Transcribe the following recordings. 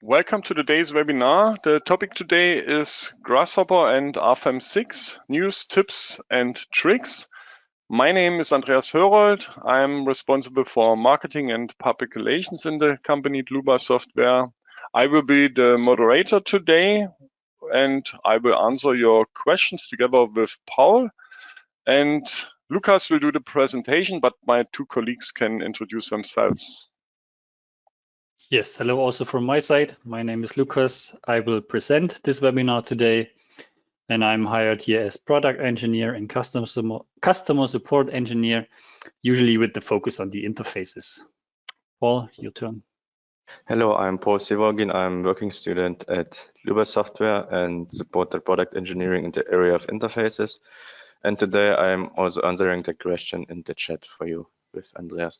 Welcome to today's webinar. The topic today is Grasshopper and Rfem 6, news, tips and tricks. My name is Andreas Hörold. I'm responsible for marketing and public relations in the company Dlubal Software. I will be the moderator today and I will answer your questions together with Paul. And Lukas will do the presentation, but my two colleagues can introduce themselves. Yes, hello also from my side. My name is Lukas. I will present this webinar today, and I'm hired here as product engineer and customer support engineer, usually with the focus on the interfaces. Paul, your turn. Hello, I'm Paul Sevorgin. I'm working student at Dlubal Software and support the product engineering in the area of interfaces. And today I'm also answering the question in the chat for you with Andreas.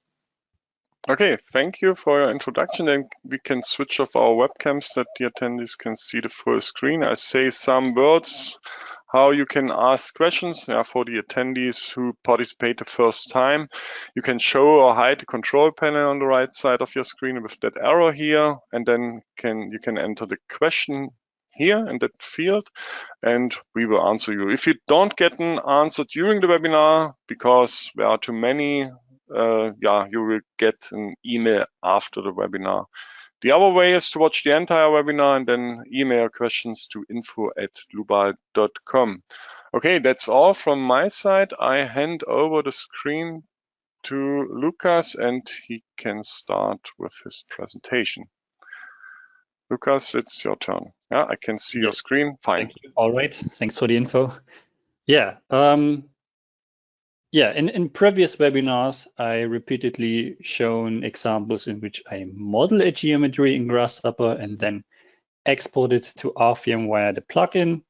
Okay, thank you for your introduction. And we can switch off our webcams that the attendees can see the full screen. I say some words how you can ask questions for the attendees who participate the first time. You can show or hide the control panel on the right side of your screen with that arrow here, and then you can enter the question here in that field, and we will answer you. If you don't get an answer during the webinar because there are too many, you will get an email after the webinar. The other way is to watch the entire webinar and then email questions to info@dlubal.com. Okay, that's all from my side. I hand over the screen to Lukas and he can start with his presentation. Lukas, it's your turn. Yeah, I can see your screen. Fine. Thank you. All right, thanks for the info. In previous webinars, I repeatedly shown examples in which I model a geometry in Grasshopper and then export it to Rfem via the plugin.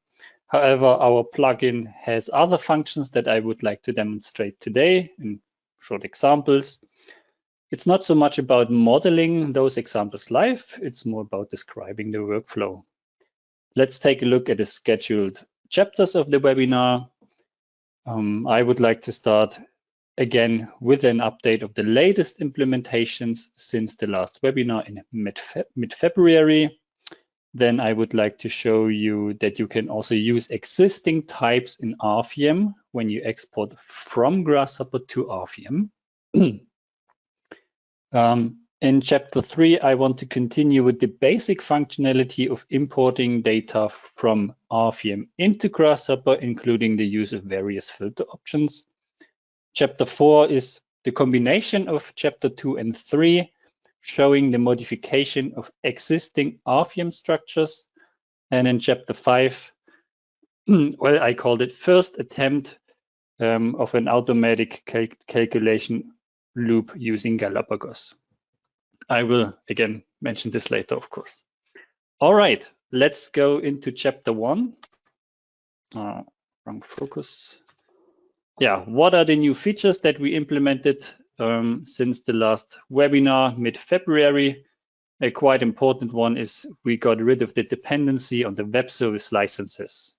However, our plugin has other functions that I would like to demonstrate today in short examples. It's not so much about modeling those examples live, it's more about describing the workflow. Let's take a look at the scheduled chapters of the webinar. I would like to start again with an update of the latest implementations since the last webinar in mid-February. Then I would like to show you that you can also use existing types in Rfem when you export from Grasshopper to Rfem. In chapter 3, I want to continue with the basic functionality of importing data from Rfem into Grasshopper, including the use of various filter options. Chapter 4 is the combination of chapter 2 and 3, showing the modification of existing Rfem structures. And in chapter 5, I called it first attempt of an automatic calculation loop using Galapagos. I will again mention this later, of course. All right, let's go into chapter 1. Wrong focus. What are the new features that we implemented since the last webinar mid-February? A quite important one is we got rid of the dependency on the web service licenses.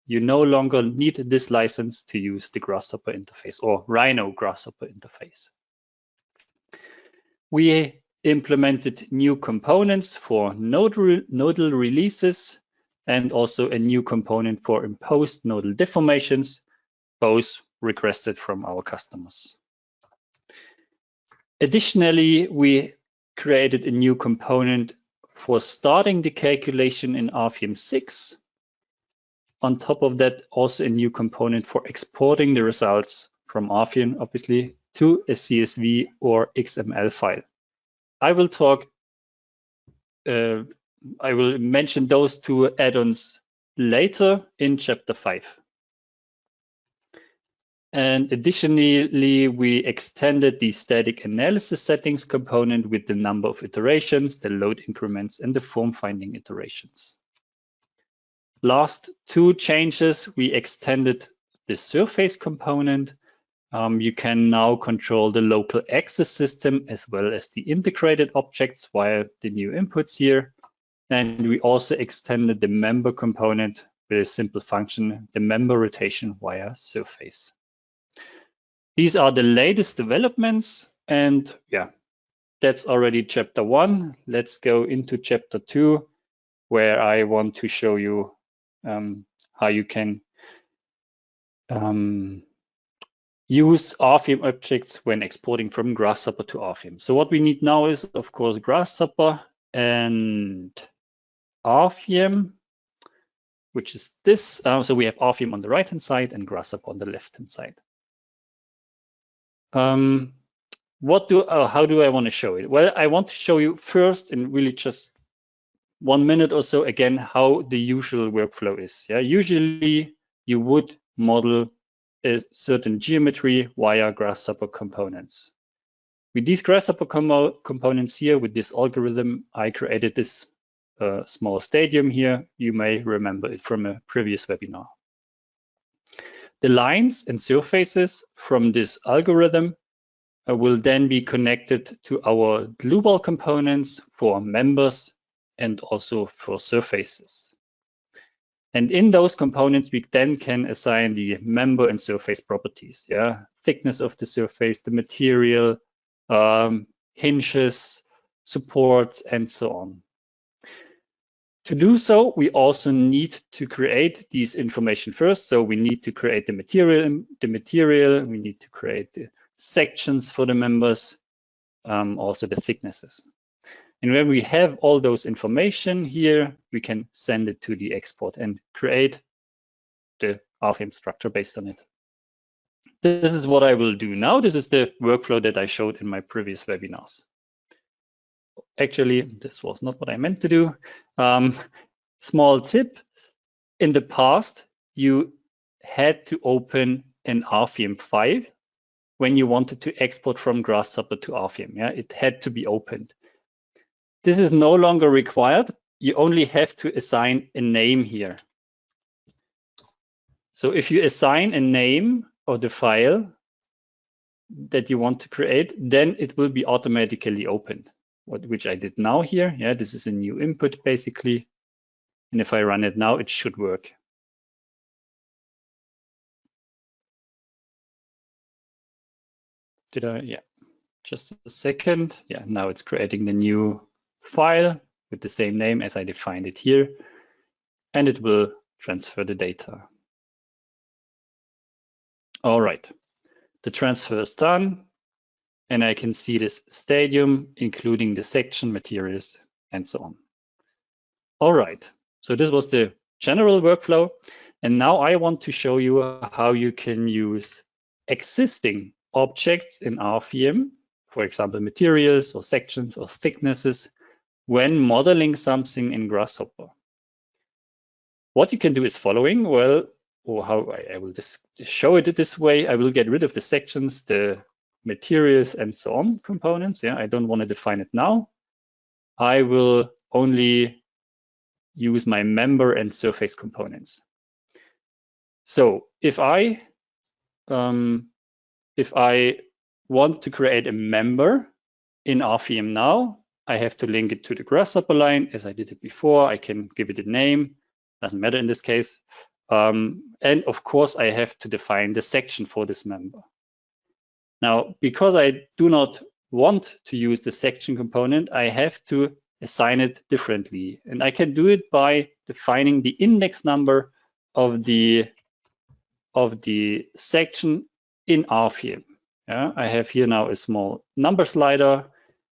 You no longer need this license to use the Grasshopper interface or Rhino Grasshopper interface. We implemented new components for nodal releases and also a new component for imposed nodal deformations, both requested from our customers. Additionally, we created a new component for starting the calculation in Rfem 6. On top of that, also a new component for exporting the results from Rfem, obviously, to a CSV or XML file. I will mention those two add-ons later in chapter 5. And additionally, we extended the static analysis settings component with the number of iterations, the load increments, and the form finding iterations. Last two changes, we extended the surface component. You can now control the local access system as well as the integrated objects via the new inputs here. And we also extended the member component with a simple function, the member rotation via surface. These are the latest developments, and that's already chapter 1. Let's go into chapter 2, where I want to show you how you can use Rfem objects when exporting from Grasshopper to Rfem. So what we need now is, of course, Grasshopper and Rfem, which is this. So we have Rfem on the right-hand side and Grasshopper on the left-hand side. How do I want to show it? Well, I want to show you first, in really just 1 minute or so, again, how the usual workflow is. Yeah, usually you would model a certain geometry via Grasshopper components. With these Grasshopper components here, with this algorithm, I created this small stadium here. You may remember it from a previous webinar. The lines and surfaces from this algorithm will then be connected to our Dlubal components for members and also for surfaces. And in those components, we then can assign the member and surface properties. Yeah, thickness of the surface, the material, hinges, supports, and so on. To do so, we also need to create these information first. So we need to create the material. We need to create the sections for the members, also the thicknesses. And when we have all those information here, we can send it to the export and create the Rfem structure based on it. This is what I will do now. This is the workflow that I showed in my previous webinars. Actually, this was not what I meant to do. Small tip, in the past, you had to open an Rfem file when you wanted to export from Grasshopper to Rfem. Yeah, it had to be opened. This is no longer required. You only have to assign a name here. So if you assign a name of the file that you want to create, then it will be automatically opened, which I did now here. Yeah, this is a new input basically. And if I run it now, it should work. Did I? Yeah, just a second. Yeah, now it's creating the new file with the same name as I defined it here, and it will transfer the data. All right, the transfer is done, and I can see this stadium, including the section, materials, and so on. All right, so this was the general workflow, and now I want to show you how you can use existing objects in Rfem, for example, materials or sections or thicknesses, when modeling something in Grasshopper. What you can do is following. Well, or how I will just show it this way. I will get rid of the sections, the materials, and so on components. Yeah, I don't want to define it now. I will only use my member and surface components. So if I want to create a member in Rfem now, I have to link it to the Grasshopper line as I did it before. I can give it a name, doesn't matter in this case. And of course, I have to define the section for this member. Now, because I do not want to use the section component, I have to assign it differently. And I can do it by defining the index number of the section in Rfem. Yeah, I have here now a small number slider,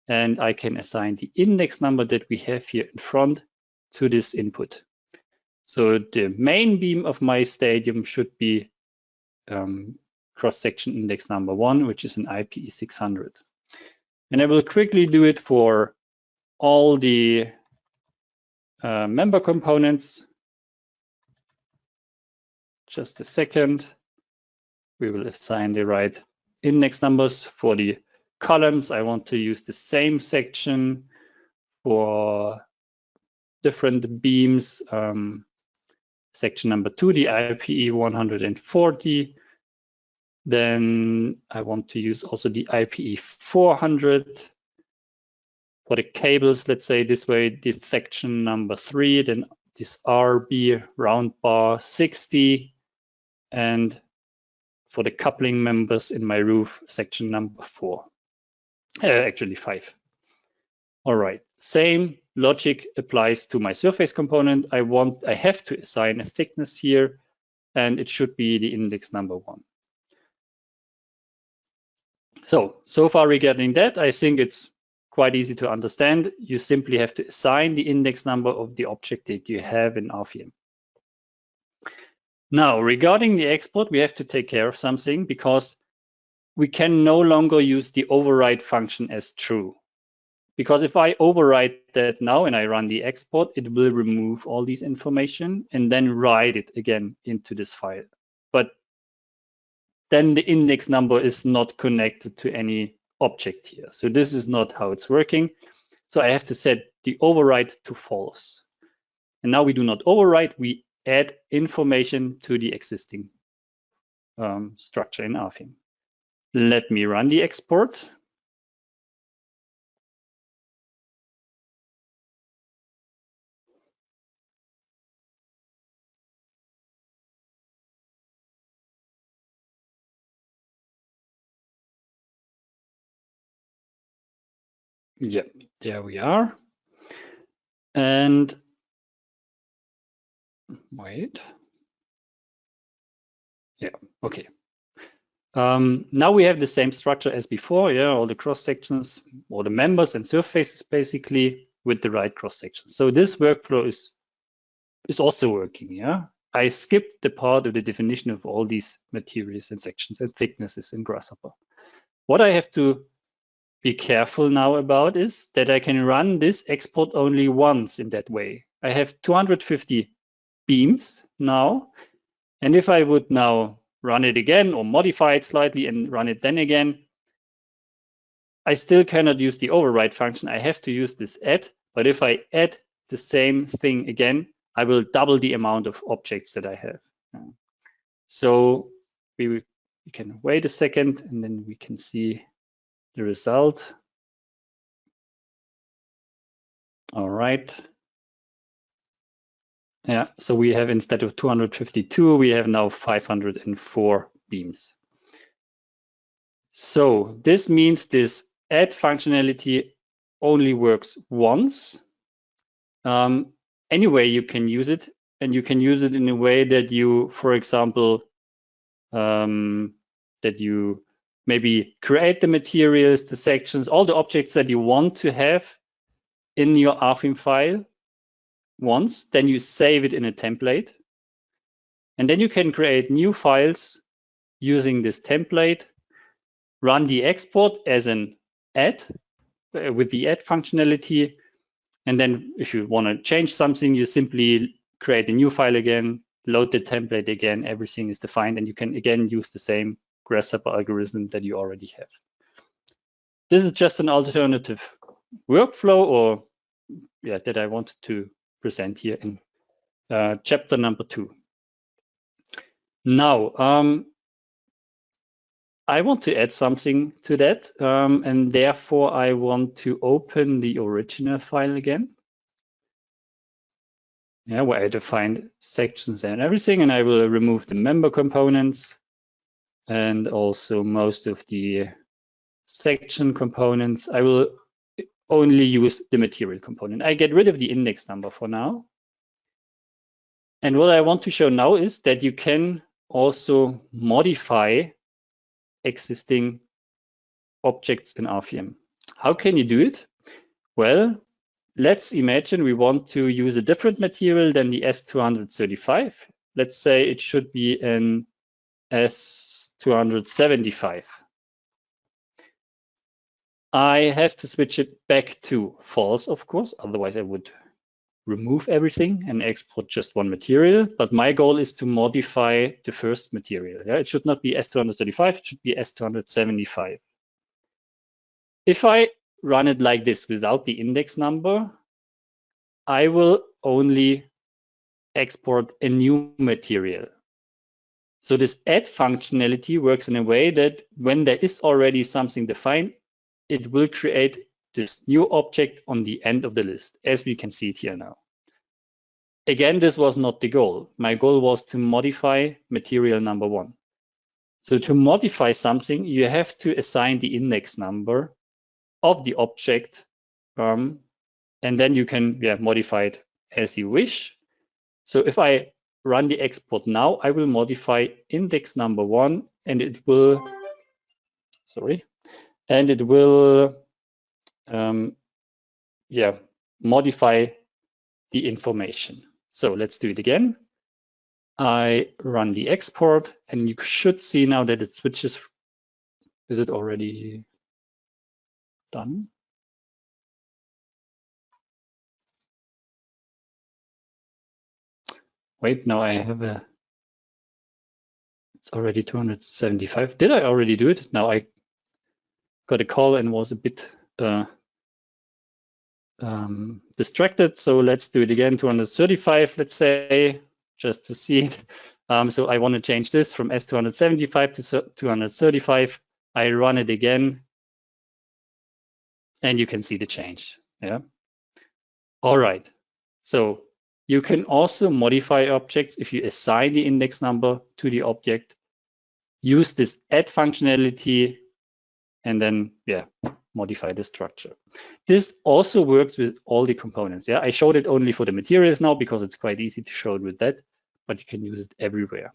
and I can assign the index number that we have here in front to this input. So the main beam of my stadium should be cross-section index number 1, which is an IPE 600. And I will quickly do it for all the member components. Just a second. We will assign the right index numbers for the columns. I want to use the same section for different beams. Section number 2, the IPE 140. Then I want to use also the IPE 400. For the cables, let's say this way, this section number 3, then this RB round bar 60. And for the coupling members in my roof, section number 4. Actually 5. All right, same logic applies to my surface component. I have to assign a thickness here, and it should be the index number 1. So far regarding that, I think it's quite easy to understand. You simply have to assign the index number of the object that you have in Rfem. Now, regarding the export, we have to take care of something because we can no longer use the override function as true. Because if I override that now and I run the export, it will remove all these information and then write it again into this file. But then the index number is not connected to any object here. So this is not how it's working. So I have to set the override to false. And now we do not override, we add information to the existing structure in Rfem. Let me run the export. Yeah, there we are. And wait. Yeah, okay. Now we have the same structure as before, yeah, all the cross sections, all the members and surfaces basically with the right cross sections. So this workflow is also working, yeah. I skipped the part of the definition of all these materials and sections and thicknesses in Grasshopper. What I have to be careful now about is that I can run this export only once in that way. I have 250 beams now, and if I would now run it again or modify it slightly and run it then again, I still cannot use the override function. I have to use this add, but if I add the same thing again, I will double the amount of objects that I have. So we can wait a second and then we can see the result. All right. Yeah, so we have, instead of 252, we have now 504 beams. So this means this add functionality only works once. Anyway, you can use it, and you can use it in a way that you, for example, that you maybe create the materials, the sections, all the objects that you want to have in your Rfem file once, then you save it in a template. And then you can create new files using this template, run the export as an add with the add functionality. And then if you want to change something, you simply create a new file again, load the template again, everything is defined, and you can again use the same Grasshopper algorithm that you already have. This is just an alternative workflow, or yeah, that I wanted to present here in chapter number 2. Now, I want to add something to that, and therefore I want to open the original file again. Yeah, where I defined sections and everything, and I will remove the member components and also most of the section components. I will only use the material component. I get rid of the index number for now. And what I want to show now is that you can also modify existing objects in Rfem. How can you do it? Well, let's imagine we want to use a different material than the S235. Let's say it should be an S275. I have to switch it back to false, of course, otherwise I would remove everything and export just one material. But my goal is to modify the first material. Yeah? It should not be S235, it should be S275. If I run it like this without the index number, I will only export a new material. So this add functionality works in a way that when there is already something defined, it will create this new object on the end of the list, as we can see it here now. Again, this was not the goal. My goal was to modify material number 1. So to modify something, you have to assign the index number of the object and then you can modify it as you wish. So if I run the export now, I will modify index number 1, and it will, modify the information. So let's do it again. I run the export, and you should see now that it switches. Is it already done? Wait, now I have it's already 275. Did I already do it? Now I got a call and was a bit distracted. So let's do it again, 235, let's say, just to see it. So I want to change this from S275 to 235. I run it again, and you can see the change. Yeah. All right. So you can also modify objects if you assign the index number to the object. Use this add functionality, and then modify the structure. This also works with all the components. Yeah, I showed it only for the materials now because it's quite easy to show it with that, but you can use it everywhere.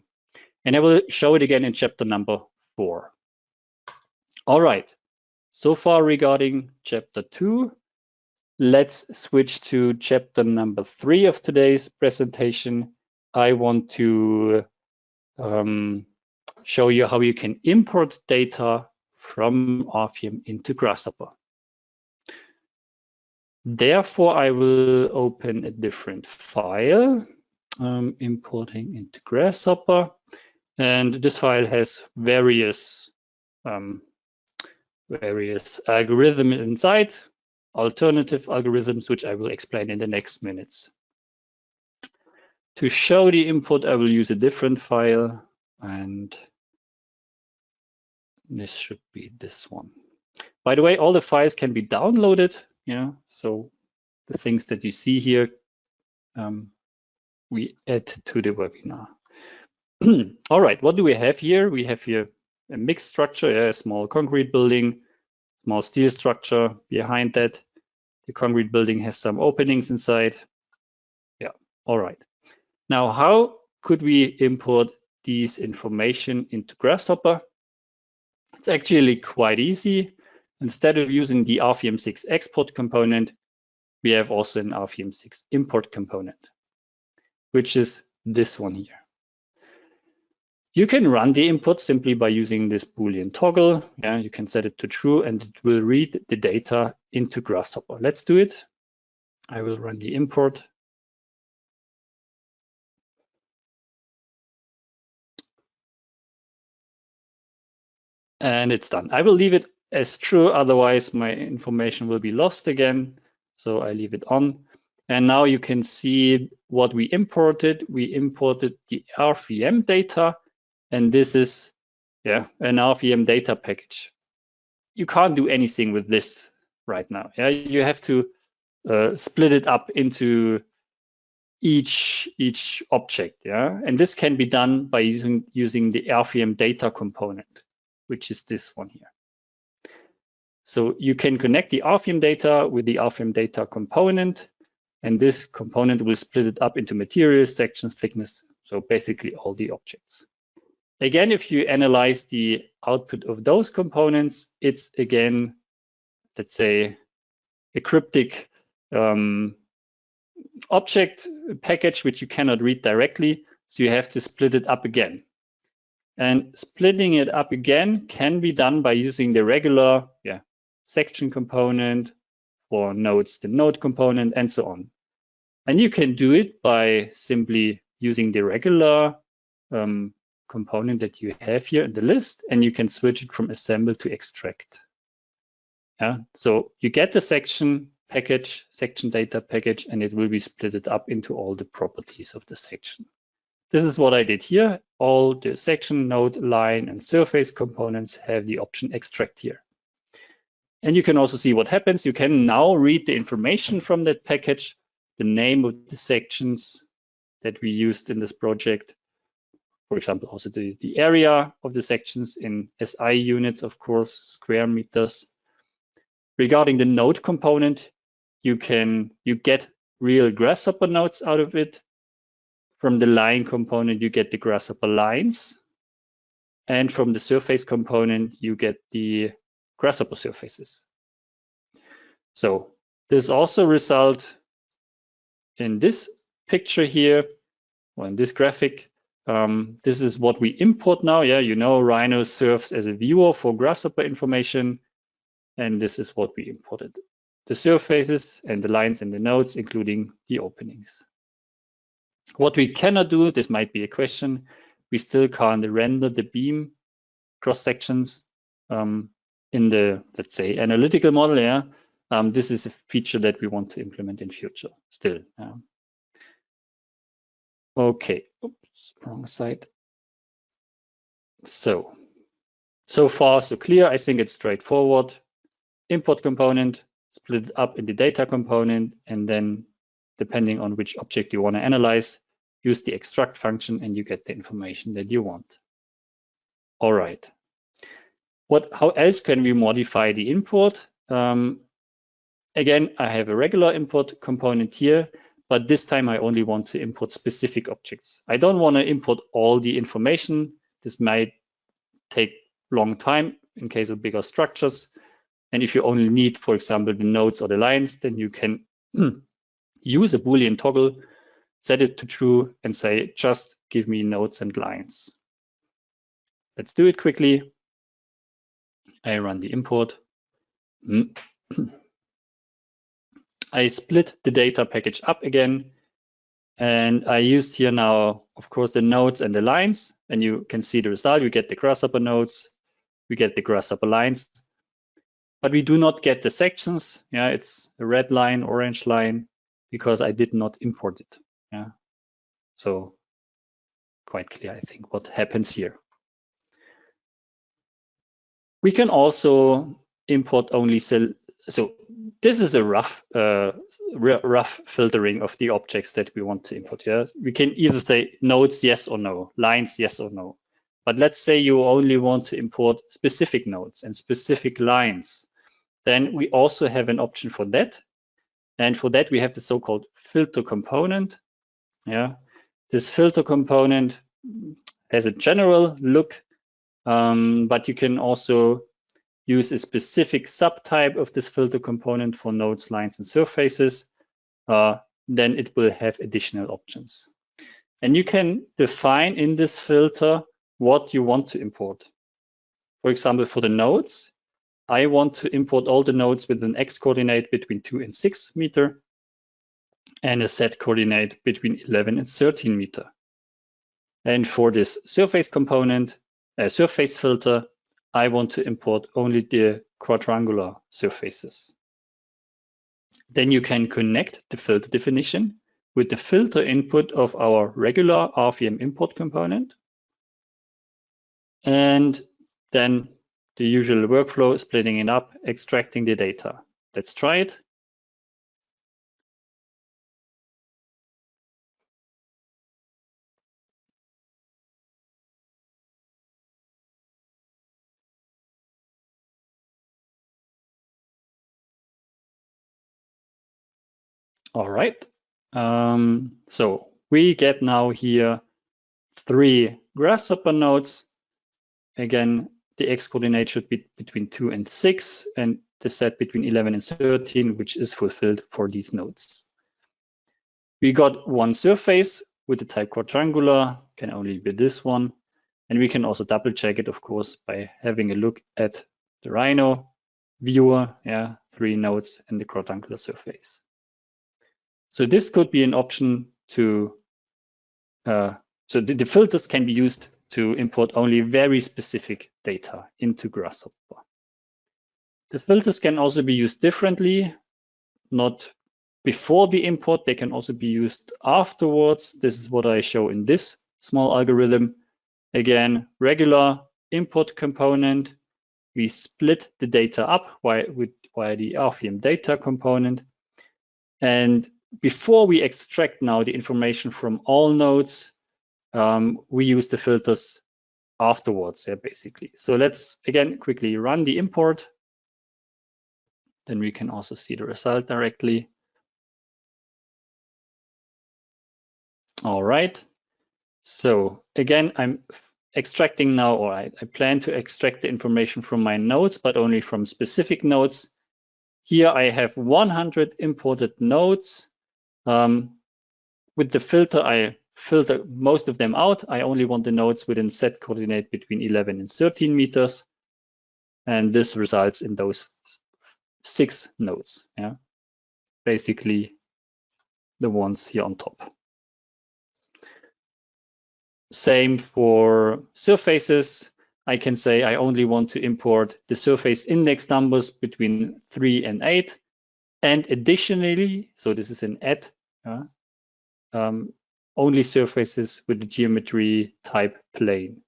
And I will show it again in chapter number 4. All right, so far regarding chapter 2. Let's switch to chapter number 3 of today's presentation. I want to show you how you can import data from Rfem into Grasshopper. Therefore, I will open a different file, importing into Grasshopper, and this file has various algorithms inside, alternative algorithms, which I will explain in the next minutes. To show the import, I will use a different file, and this should be this one. By the way, all the files can be downloaded. So the things that you see here, we add to the webinar. All right, what do we have here? We have here a mixed structure, a small concrete building, small steel structure. Behind that, the concrete building has some openings inside. Yeah, all right. Now, how could we import these information into Grasshopper? It's actually quite easy. Instead of using the Rfem 6 export component, we have also an Rfem 6 import component, which is this one here. You can run the import simply by using this Boolean toggle. Yeah, you can set it to true, and it will read the data into Grasshopper. Let's do it. I will run the import. And it's done. I will leave it as true, otherwise my information will be lost again. So I leave it on. And now you can see what we imported. We imported the Rfem data, and this is an Rfem data package. You can't do anything with this right now. Yeah, you have to split it up into each object. Yeah, and this can be done by using the Rfem data component, which is this one here. So you can connect the Rfem data with the Rfem data component, and this component will split it up into materials, sections, thickness, so basically all the objects. Again, if you analyze the output of those components, it's again, let's say, a cryptic object package which you cannot read directly, so you have to split it up again. And splitting it up again can be done by using the regular section component, for nodes, the node component, and so on. And you can do it by simply using the regular component that you have here in the list, and you can switch it from assemble to extract. Yeah, so you get the section package, section data package, and it will be split up into all the properties of the section. This is what I did here. All the section, node, line, and surface components have the option extract here. And you can also see what happens. You can now read the information from that package, the name of the sections that we used in this project. For example, also the area of the sections in SI units, of course, square meters. Regarding the node component, you get real Grasshopper nodes out of it. From the line component, you get the Grasshopper lines. And from the surface component, you get the Grasshopper surfaces. So this also results in this picture here, or in this graphic. This is what we import now. Yeah, you know, Rhino serves as a viewer for Grasshopper information. And this is what we imported. The surfaces and the lines and the nodes, including the openings. What we cannot do, this might be a question, we still can't render the beam cross sections in the, let's say, analytical model. Yeah, this is a feature that we want to implement in future still. Okay, oops, wrong side. So far so clear. I think it's straightforward. Import component, split it up in the data component, and then depending on which object you want to analyze, use the extract function and you get the information that you want. All right. How else can we modify the import? Again, I have a regular import component here, but this time I only want to import specific objects. I don't want to import all the information. This might take long time in case of bigger structures. And if you only need, for example, the nodes or the lines, then you can use a Boolean toggle, set it to true, and say, just give me nodes and lines. Let's do it quickly. I run the import. I split the data package up again. And I used here now, of course, the nodes and the lines. And you can see the result. We get the Grasshopper nodes. We get the Grasshopper lines. But we do not get the sections. Yeah, it's a red line, orange line, because I did not import it. Yeah, so quite clear, I think, what happens here. We can also import only cell. So this is a rough filtering of the objects that we want to import. Yeah, we can either say nodes yes or no, lines yes or no. But let's say you only want to import specific nodes and specific lines. Then we also have an option for that. And for that, we have the so-called filter component. Yeah, this filter component has a general look, but you can also use a specific subtype of this filter component for nodes, lines, and surfaces. Then it will have additional options. And you can define in this filter what you want to import. For example, for the nodes, I want to import all the nodes with an x coordinate between 2 and 6 meter and a z coordinate between 11 and 13 meter. And for this surface component, surface filter, I want to import only the quadrangular surfaces. Then you can connect the filter definition with the filter input of our regular Rfem import component. And then the usual workflow, splitting it up, extracting the data. Let's try it. All right. So we get now here 3 Grasshopper nodes. Again, the x coordinate should be between 2 and 6, and the z between 11 and 13, which is fulfilled for these nodes. We got 1 surface with the type quadrangular, can only be this one. And we can also double check it, of course, by having a look at the Rhino viewer, yeah, 3 nodes and the quadrangular surface. So this could be an option to, so the filters can be used to import only very specific data into Grasshopper. The filters can also be used differently, not before the import, they can also be used afterwards. This is what I show in this small algorithm. Again, regular import component, we split the data up via the Rfem data component. And before we extract now the information from all nodes, we use the filters afterwards, yeah, basically. So let's again quickly run the import. Then we can also see the result directly. All right. So again, I'm extracting now, or I plan to extract the information from my nodes, but only from specific nodes. Here I have 100 imported nodes. With the filter, I filter most of them out. I only want the nodes within set coordinate between 11 and 13 meters. And this results in those 6 nodes. Yeah, basically the ones here on top. Same for surfaces. I can say I only want to import the surface index numbers between 3 and 8. And additionally, so this is an add, only surfaces with the geometry type plane.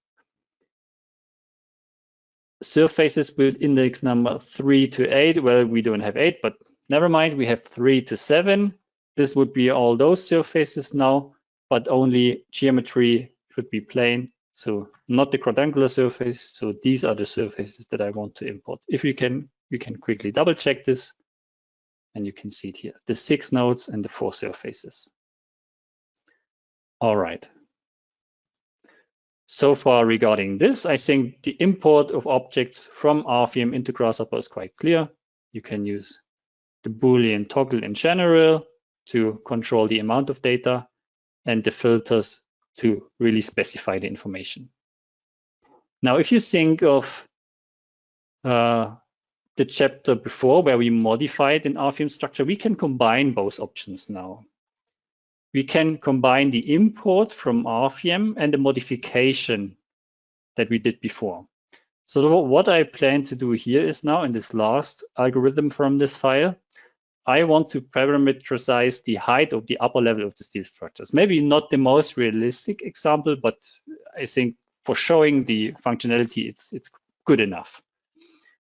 Surfaces with index number 3 to 8, well, we don't have 8, but never mind, we have 3 to 7. This would be all those surfaces now, but only geometry should be plane, so not the quadrangular surface. So these are the surfaces that I want to import. If you can quickly double check this, and you can see it here, the 6 nodes and the 4 surfaces. All right. So far regarding this, I think the import of objects from Rfem into Grasshopper is quite clear. You can use the Boolean toggle in general to control the amount of data, and the filters to really specify the information. Now, if you think of the chapter before where we modified an Rfem structure, we can combine both options now. We can combine the import from Rfem and the modification that we did before. So what I plan to do here is now, in this last algorithm from this file, I want to parameterize the height of the upper level of the steel structures. Maybe not the most realistic example, but I think for showing the functionality, it's good enough.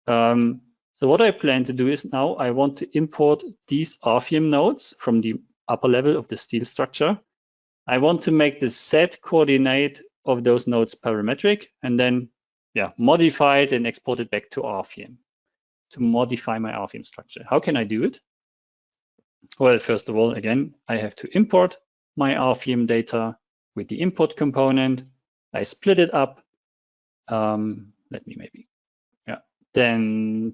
So what I plan to do is now I want to import these Rfem nodes from the upper level of the steel structure. I want to make the set coordinate of those nodes parametric, and then modify it and export it back to Rfem to modify my Rfem structure. How can I do it? Well, first of all, again, I have to import my Rfem data with the import component. I split it up. Let me maybe, Then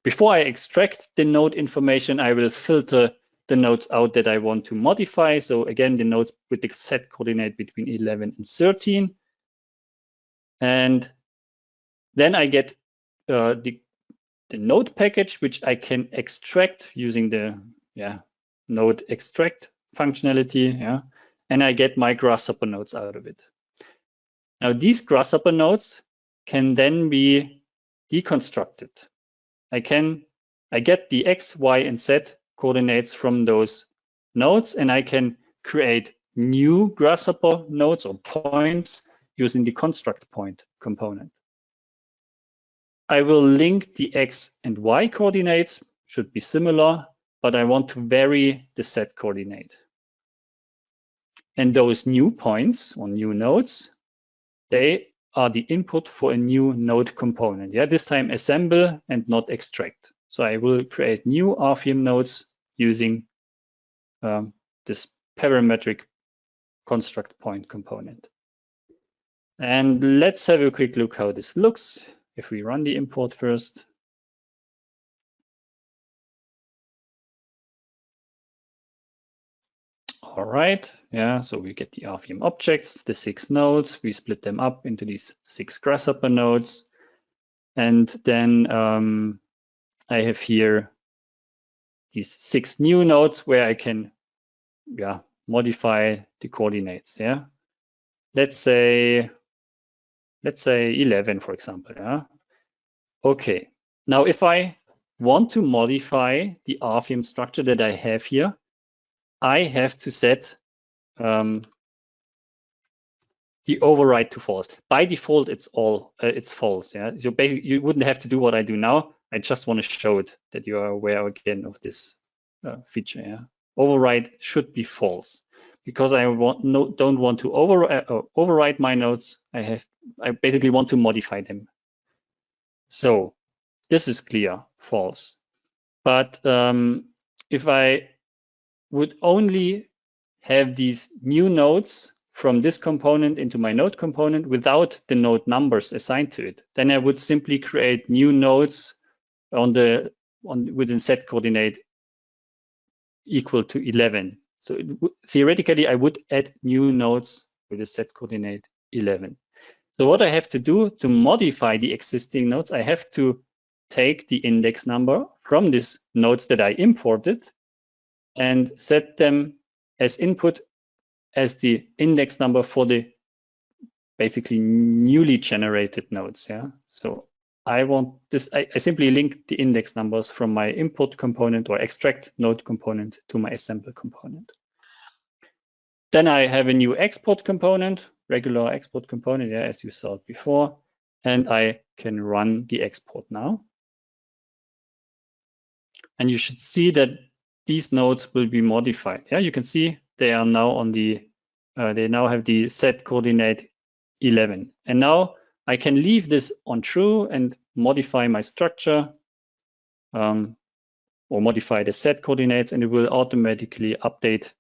before I extract the node information, I will filter the nodes out that I want to modify. So again, the nodes with the set coordinate between 11 and 13. And then I get the node package, which I can extract using the node extract functionality. And I get my Grasshopper nodes out of it. Now these Grasshopper nodes can then be deconstructed. I get the X, Y, and Z coordinates from those nodes, and I can create new Grasshopper nodes or points using the construct point component. I will link the X and Y coordinates, should be similar, but I want to vary the Z coordinate. And those new points or new nodes, they are the input for a new node component. This time assemble and not extract. So I will create new Rfem nodes using this parametric construct point component. And let's have a quick look how this looks. If we run the import first. All right, so we get the Rfem objects, the 6 nodes, we split them up into these 6 Grasshopper nodes. And then I have here these 6 new nodes where I can modify the coordinates. Let's say 11, for example. Okay, now if I want to modify the Rfem structure that I have here, I have to set the override to false. By default, it's false. So basically, you wouldn't have to do what I do now. I just want to show it that you are aware again of this feature. Override should be false because I don't want to override my nodes. I basically want to modify them. So this is clear, false. But if I would only have these new nodes from this component into my node component without the node numbers assigned to it, then I would simply create new nodes within set coordinate equal to 11. So theoretically, I would add new nodes with a set coordinate 11. So what I have to do to modify the existing nodes, I have to take the index number from these nodes that I imported and set them as input as the index number for the basically newly generated nodes. Yeah. So I want this, I simply link the index numbers from my import component or extract node component to my assemble component. Then I have a new export component, regular export component, yeah, as you saw it before, and I can run the export now. And you should see that these nodes will be modified. Yeah, you can see they are now on the, they now have the set coordinate 11. And now I can leave this on true and modify my structure or modify the set coordinates, and it will automatically update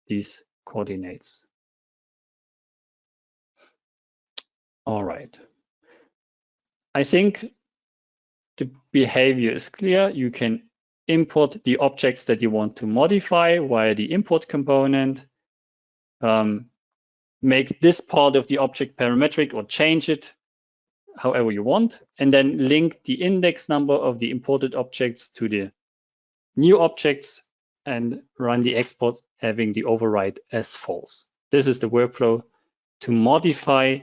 these coordinates. All right. I think the behavior is clear. You can import the objects that you want to modify via the import component, make this part of the object parametric or change it however you want, and then link the index number of the imported objects to the new objects and run the export having the override as false. This is the workflow to modify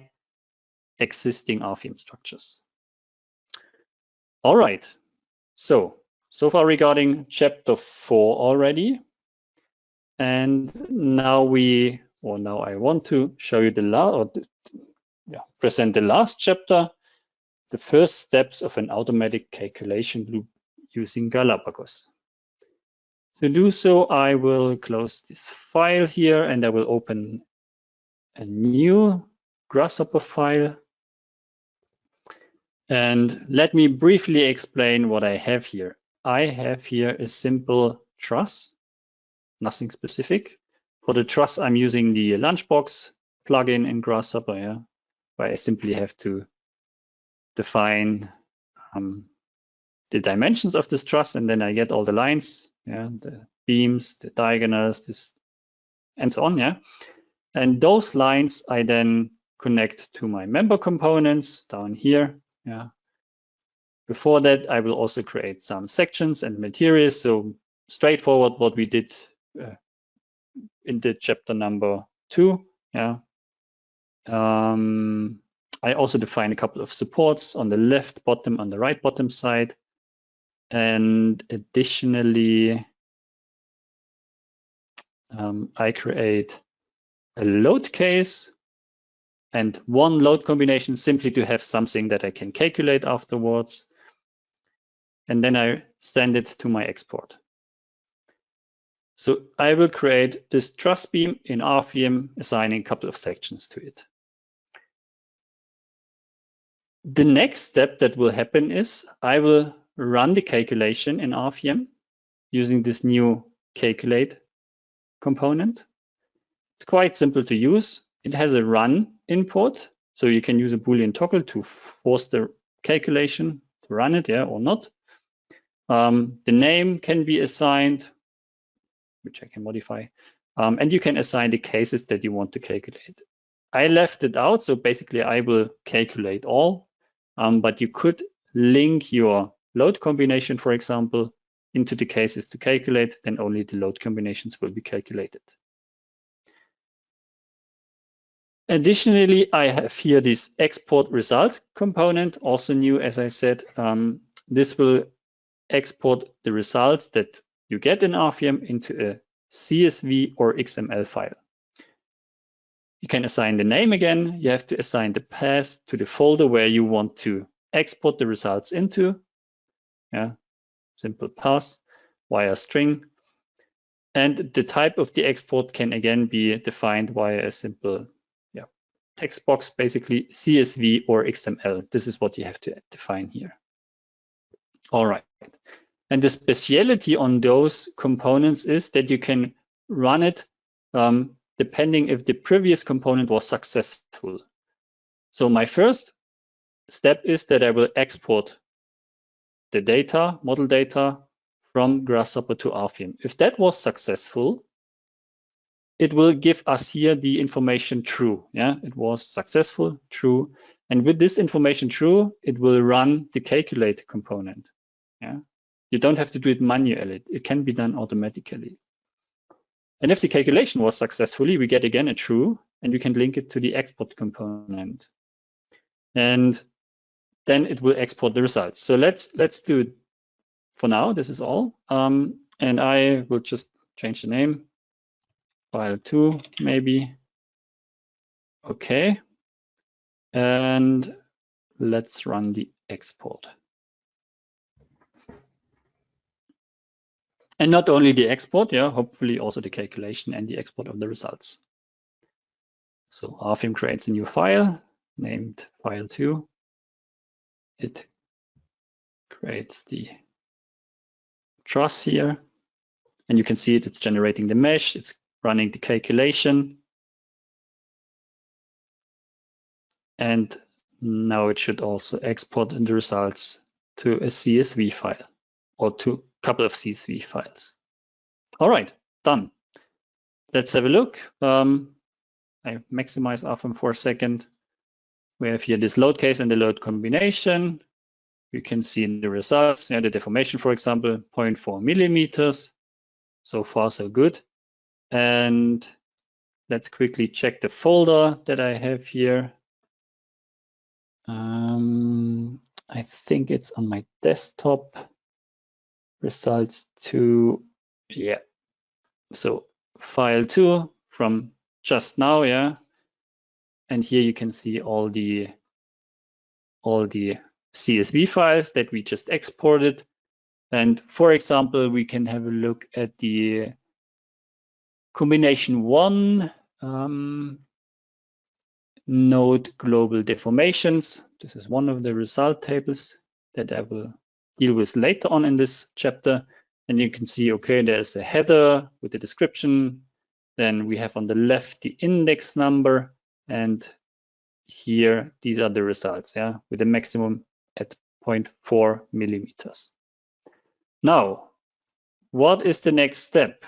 existing Rfem structures. All right, so far regarding chapter 4 already. And now I want to show you present the last chapter, the first steps of an automatic calculation loop using Galapagos. To do so, I will close this file here and I will open a new Grasshopper file. And let me briefly explain what I have here. I have here a simple truss, nothing specific. For the truss, I'm using the Lunchbox plugin in Grasshopper, yeah, where I simply have to define the dimensions of this truss, and then I get all the lines, yeah, the beams, the diagonals, and so on, yeah. And those lines I then connect to my member components down here, yeah. Before that, I will also create some sections and materials. So straightforward what we did in the chapter number 2. Yeah. I also define a couple of supports on the left bottom, on the right bottom side. And additionally, I create a load case and one load combination simply to have something that I can calculate afterwards. And then I send it to my export. So I will create this truss beam in Rfem, assigning a couple of sections to it. The next step that will happen is I will run the calculation in Rfem using this new calculate component. It's quite simple to use. It has a run input, so you can use a Boolean toggle to force the calculation to run it, yeah, or not. The name can be assigned, which I can modify, and you can assign the cases that you want to calculate. I left it out, so basically I will calculate all, but you could link your load combination, for example, into the cases to calculate, then only the load combinations will be calculated. Additionally, I have here this export result component, also new, as I said. This will export the results that you get in Rfem into a CSV or XML file. You can assign the name again. You have to assign the path to the folder where you want to export the results into. Yeah, simple path via string. And the type of the export can again be defined via a simple text box, basically CSV or XML. This is what you have to define here. All right. And the speciality on those components is that you can run it depending if the previous component was successful. So my first step is that I will export the data, model data, from Grasshopper to Rfem. If that was successful, it will give us here the information true. Yeah, it was successful, true. And with this information true, it will run the calculate component. Yeah, you don't have to do it manually. It can be done automatically. And if the calculation was successfully, we get again a true, and we can link it to the export component. And then it will export the results. So let's do it for now. This is all. And I will just change the name. File 2, maybe. Okay. And let's run the export. And not only the export, yeah, hopefully also the calculation and the export of the results. So Rfem creates a new file named file 2. It creates the truss here, and you can see it's generating the mesh, it's running the calculation, and now it should also export the results to a CSV file or to a couple of CSV files. All right, done. Let's have a look. I maximize Rfem for a second. We have here this load case and the load combination. You can see in the results, yeah, the deformation, for example, 0.4 millimeters. So far, so good. And let's quickly check the folder that I have here. I think it's on my desktop. Results 2, yeah. So file 2 from just now, yeah. And here you can see all the CSV files that we just exported. And for example, we can have a look at the combination 1 node global deformations. This is one of the result tables that I will deal with later on in this chapter. And you can see, okay, there's a header with the description. Then we have on the left the index number, and here these are the results, yeah, with a maximum at 0.4 millimeters. Now, what is the next step?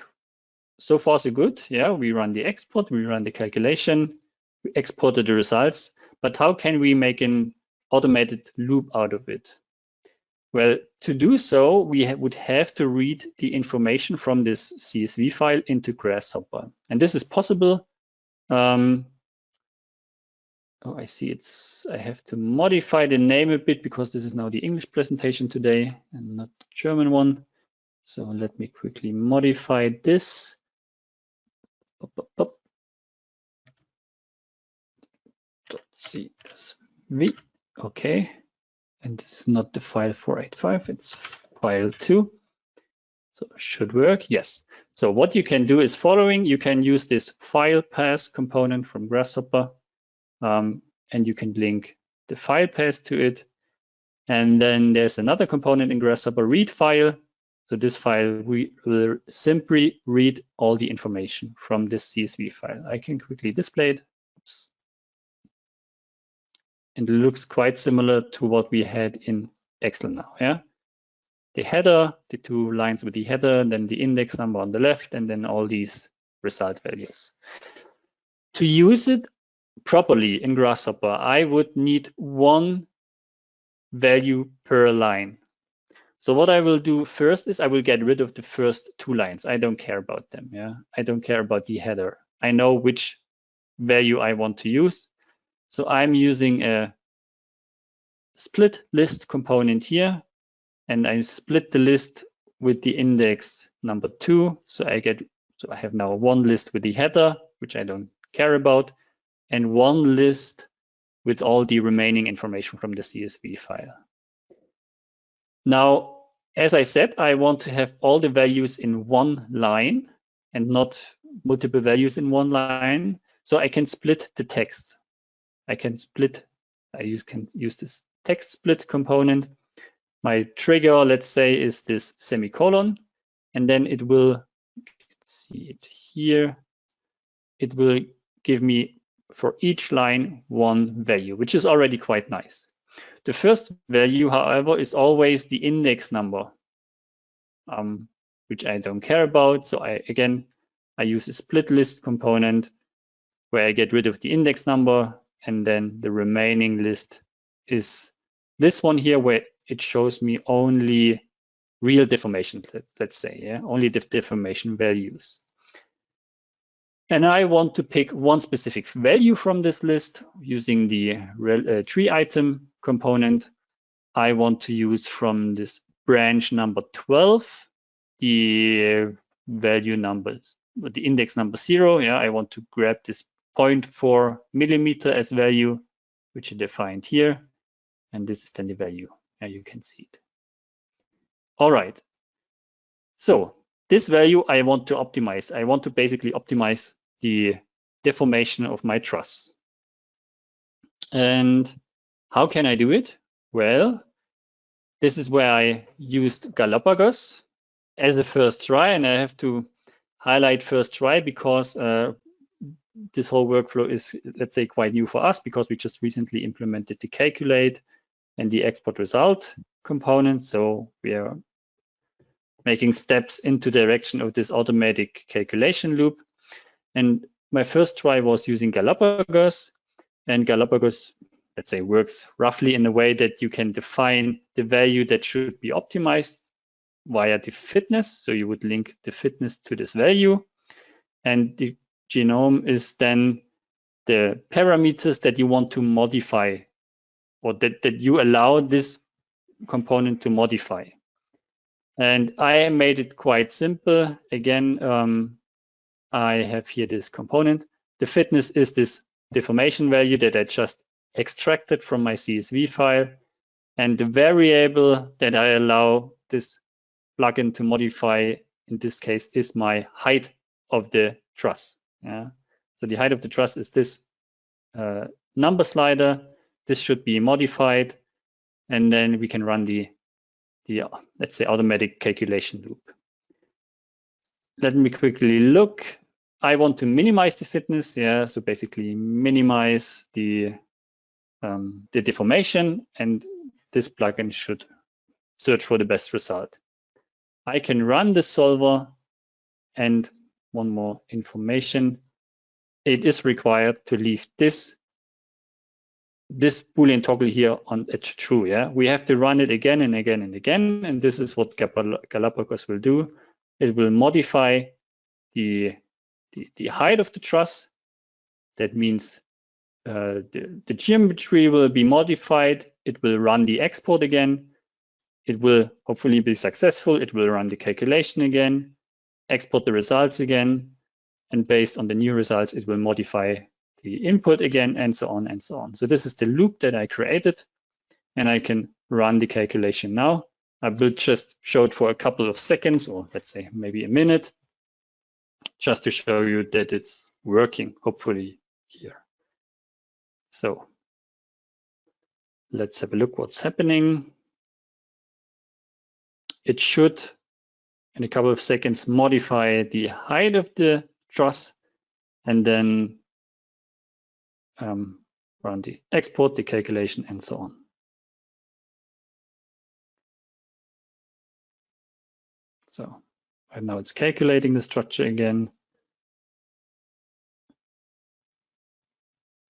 So far, so good. Yeah, we run the export, we run the calculation, we exported the results, but how can we make an automated loop out of it? Well, to do so, we would have to read the information from this CSV file into Grasshopper. And this is possible. Oh, I see I have to modify the name a bit because this is now the English presentation today and not the German one. So let me quickly modify this. .csv, okay. And this is not the file 485, it's file 2. So it should work, yes. So what you can do is following. You can use this file path component from Grasshopper, and you can link the file path to it. And then there's another component in Grasshopper, read file. So this file, we will simply read all the information from this CSV file. I can quickly display it. Oops. And it looks quite similar to what we had in Excel now, yeah? The header, the 2 lines with the header, and then the index number on the left, and then all these result values. To use it properly in Grasshopper, I would need 1 value per line. So what I will do first is I will get rid of the first 2 lines. I don't care about them, yeah? I don't care about the header. I know which value I want to use. So I'm using a split list component here, and I split the list with the index number 2. So I have now 1 list with the header, which I don't care about, and 1 list with all the remaining information from the CSV file. Now, as I said, I want to have all the values in 1 line and not multiple values in 1 line. So I can split the text. I can use this text split component. My trigger, let's say, is this semicolon, and then it will, see it here, it will give me for each line one value, which is already quite nice. The first value, however, is always the index number, which I don't care about. So I use a split list component where I get rid of the index number, and then the remaining list is this one here, where it shows me only real deformation, let's say, yeah, only the deformation values. And I want to pick one specific value from this list using the tree item component. I want to use from this branch number 12 the value numbers, the index number 0. Yeah, I want to grab this 0.4 millimeter as value, which is defined here, and this is then the value. Yeah, you can see it. All right. So this value I want to optimize. I want to basically optimize the deformation of my truss. And how can I do it? Well, this is where I used Galapagos as a first try, and I have to highlight first try because this whole workflow is, let's say, quite new for us because we just recently implemented the calculate and the export result component. So we are making steps into the direction of this automatic calculation loop. And my first try was using Galapagos, and Galapagos, let's say, works roughly in a way that you can define the value that should be optimized via the fitness. So you would link the fitness to this value, and the genome is then the parameters that you want to modify, or that you allow this component to modify. And I made it quite simple. Again, I have here this component. The fitness is this deformation value that I just extracted from my CSV file. And the variable that I allow this plugin to modify in this case is my height of the truss. Yeah. So the height of the truss is this number slider. This should be modified, and then we can run the let's say automatic calculation loop. Let me quickly look. I want to minimize the fitness. Yeah, so basically minimize the deformation, and this plugin should search for the best result. I can run the solver, and one more information. It is required to leave this Boolean toggle here on at true. Yeah, we have to run it again and again and again, and this is what Galapagos will do. It will modify the height of the truss. That means the geometry will be modified. It will run the export again. It will hopefully be successful. It will run the calculation again, export the results again, and based on the new results, it will modify the input again, and so on and so on. So this is the loop that I created, and I can run the calculation now. I will just show it for a couple of seconds, or let's say maybe a minute, just to show you that it's working, hopefully here. So let's have a look what's happening. It should, in a couple of seconds, modify the height of the truss, and then run the export, the calculation, and so on. So right now it's calculating the structure again,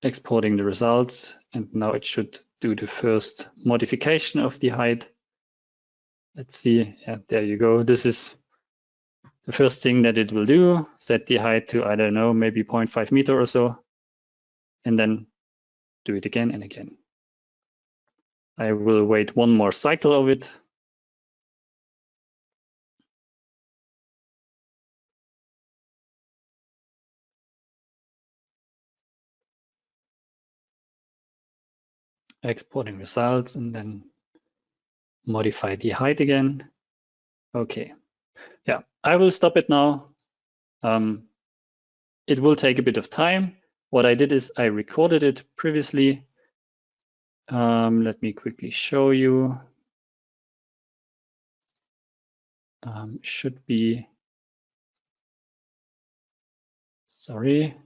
exporting the results, and now it should do the first modification of the height. Let's see, yeah, there you go. This is the first thing that it will do, set the height to, I don't know, maybe 0.5 meter or so, and then do it again and again. I will wait one more cycle of it. Exporting results, and then modify the height again. Okay, yeah, I will stop it now. It will take a bit of time. What I did is I recorded it previously. Let me quickly show you. Should be, sorry,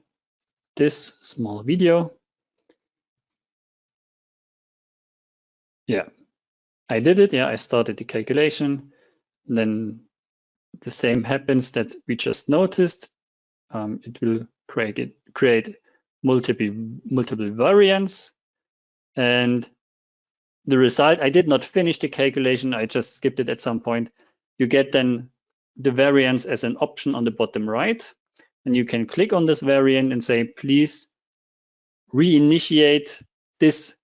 this small video. Yeah, I did it. Yeah, I started the calculation. And then the same happens that we just noticed. It will create multiple variants. And the result, I did not finish the calculation. I just skipped it at some point. You get then the variance as an option on the bottom right. And you can click on this variant and say, please reinitiate this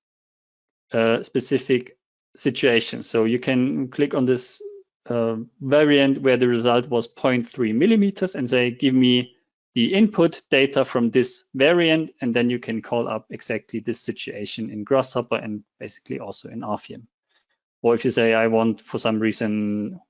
specific situation. So you can click on this variant where the result was 0.3 millimeters and say, give me the input data from this variant, and then you can call up exactly this situation in Grasshopper and basically also in Rfem. Or if you say, I want for some reason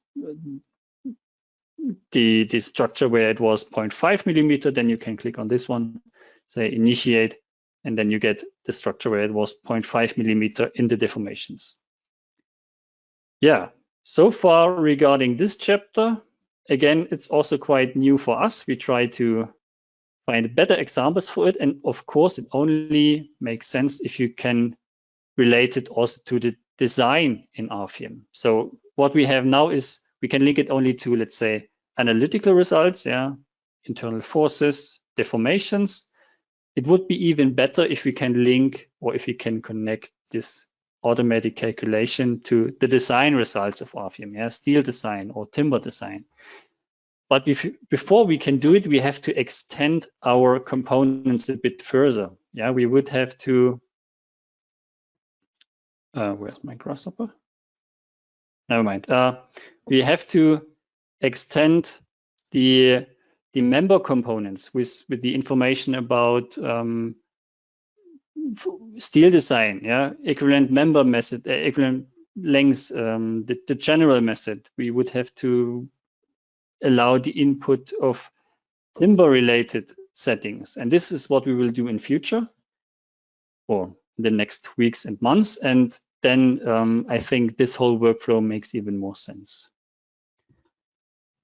the structure where it was 0.5 millimeter, then you can click on this one, say initiate, and then you get the structure where it was 0.5 millimeter in the deformations. Yeah, so far regarding this chapter, again, it's also quite new for us. We try to find better examples for it. And of course, it only makes sense if you can relate it also to the design in Rfem. So what we have now is we can link it only to, let's say, analytical results, yeah, internal forces, deformations. It would be even better if we can link or if we can connect this automatic calculation to the design results of Rfem, yeah, steel design or timber design. But before we can do it, we have to extend our components a bit further. Yeah, we would have to, where's my Grasshopper? Never mind. We have to extend the member components with the information about steel design, yeah, equivalent member method, equivalent lengths, the general method. We would have to allow the input of timber related settings. And this is what we will do in future or the next weeks and months. And then I think this whole workflow makes even more sense.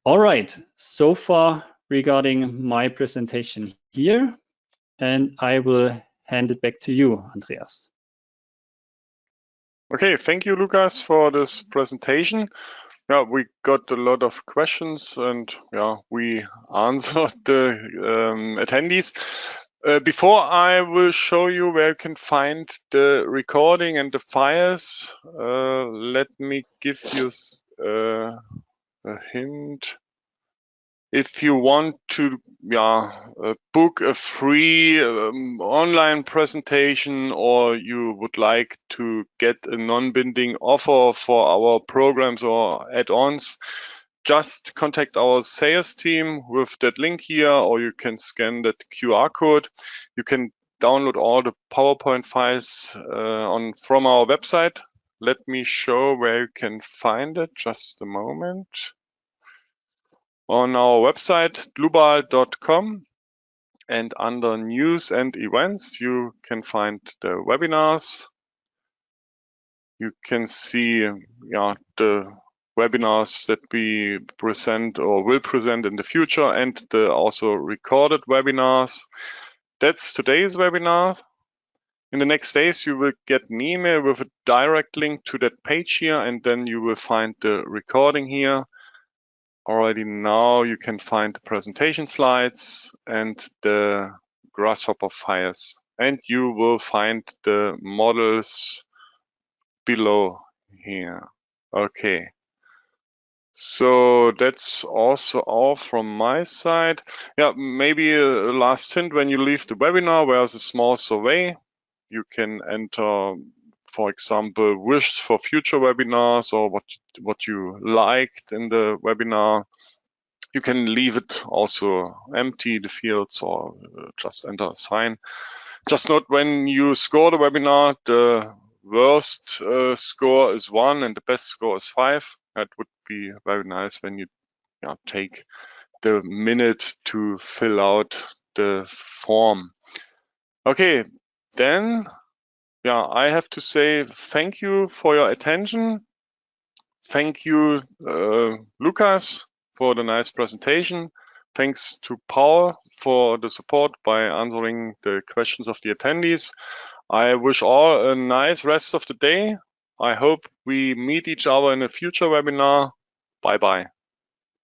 All right, so far regarding my presentation here, and I will hand it back to you, Andreas. Okay, thank you, Lukas, for this presentation. Yeah, we got a lot of questions and yeah, we answered the attendees. Before I will show you where you can find the recording and the files, let me give you a hint. If you want to book a free online presentation, or you would like to get a non-binding offer for our programs or add-ons, just contact our sales team with that link here, or you can scan that QR code. You can download all the PowerPoint files from our website. Let me show where you can find it. Just a moment. On our website, dlubal.com, and under news and events, you can find the webinars. You can see the webinars that we present or will present in the future, and the also recorded webinars. That's today's webinar. In the next days, you will get an email with a direct link to that page here, and then you will find the recording here. Already now you can find the presentation slides and the Grasshopper files, and you will find the models below here. Okay, so that's also all from my side. Yeah, maybe a last hint: when you leave the webinar, there's a small survey. You can enter, for example, wishes for future webinars, or what you liked in the webinar. You can leave it also empty, the fields, or just enter a sign. Just note, when you score the webinar, the worst score is 1 and the best score is 5. That would be very nice when you take the minute to fill out the form. Okay, then I have to say thank you for your attention. Thank you, Lukas, for the nice presentation. Thanks to Paul for the support by answering the questions of the attendees. I wish all a nice rest of the day. I hope we meet each other in a future webinar. Bye-bye.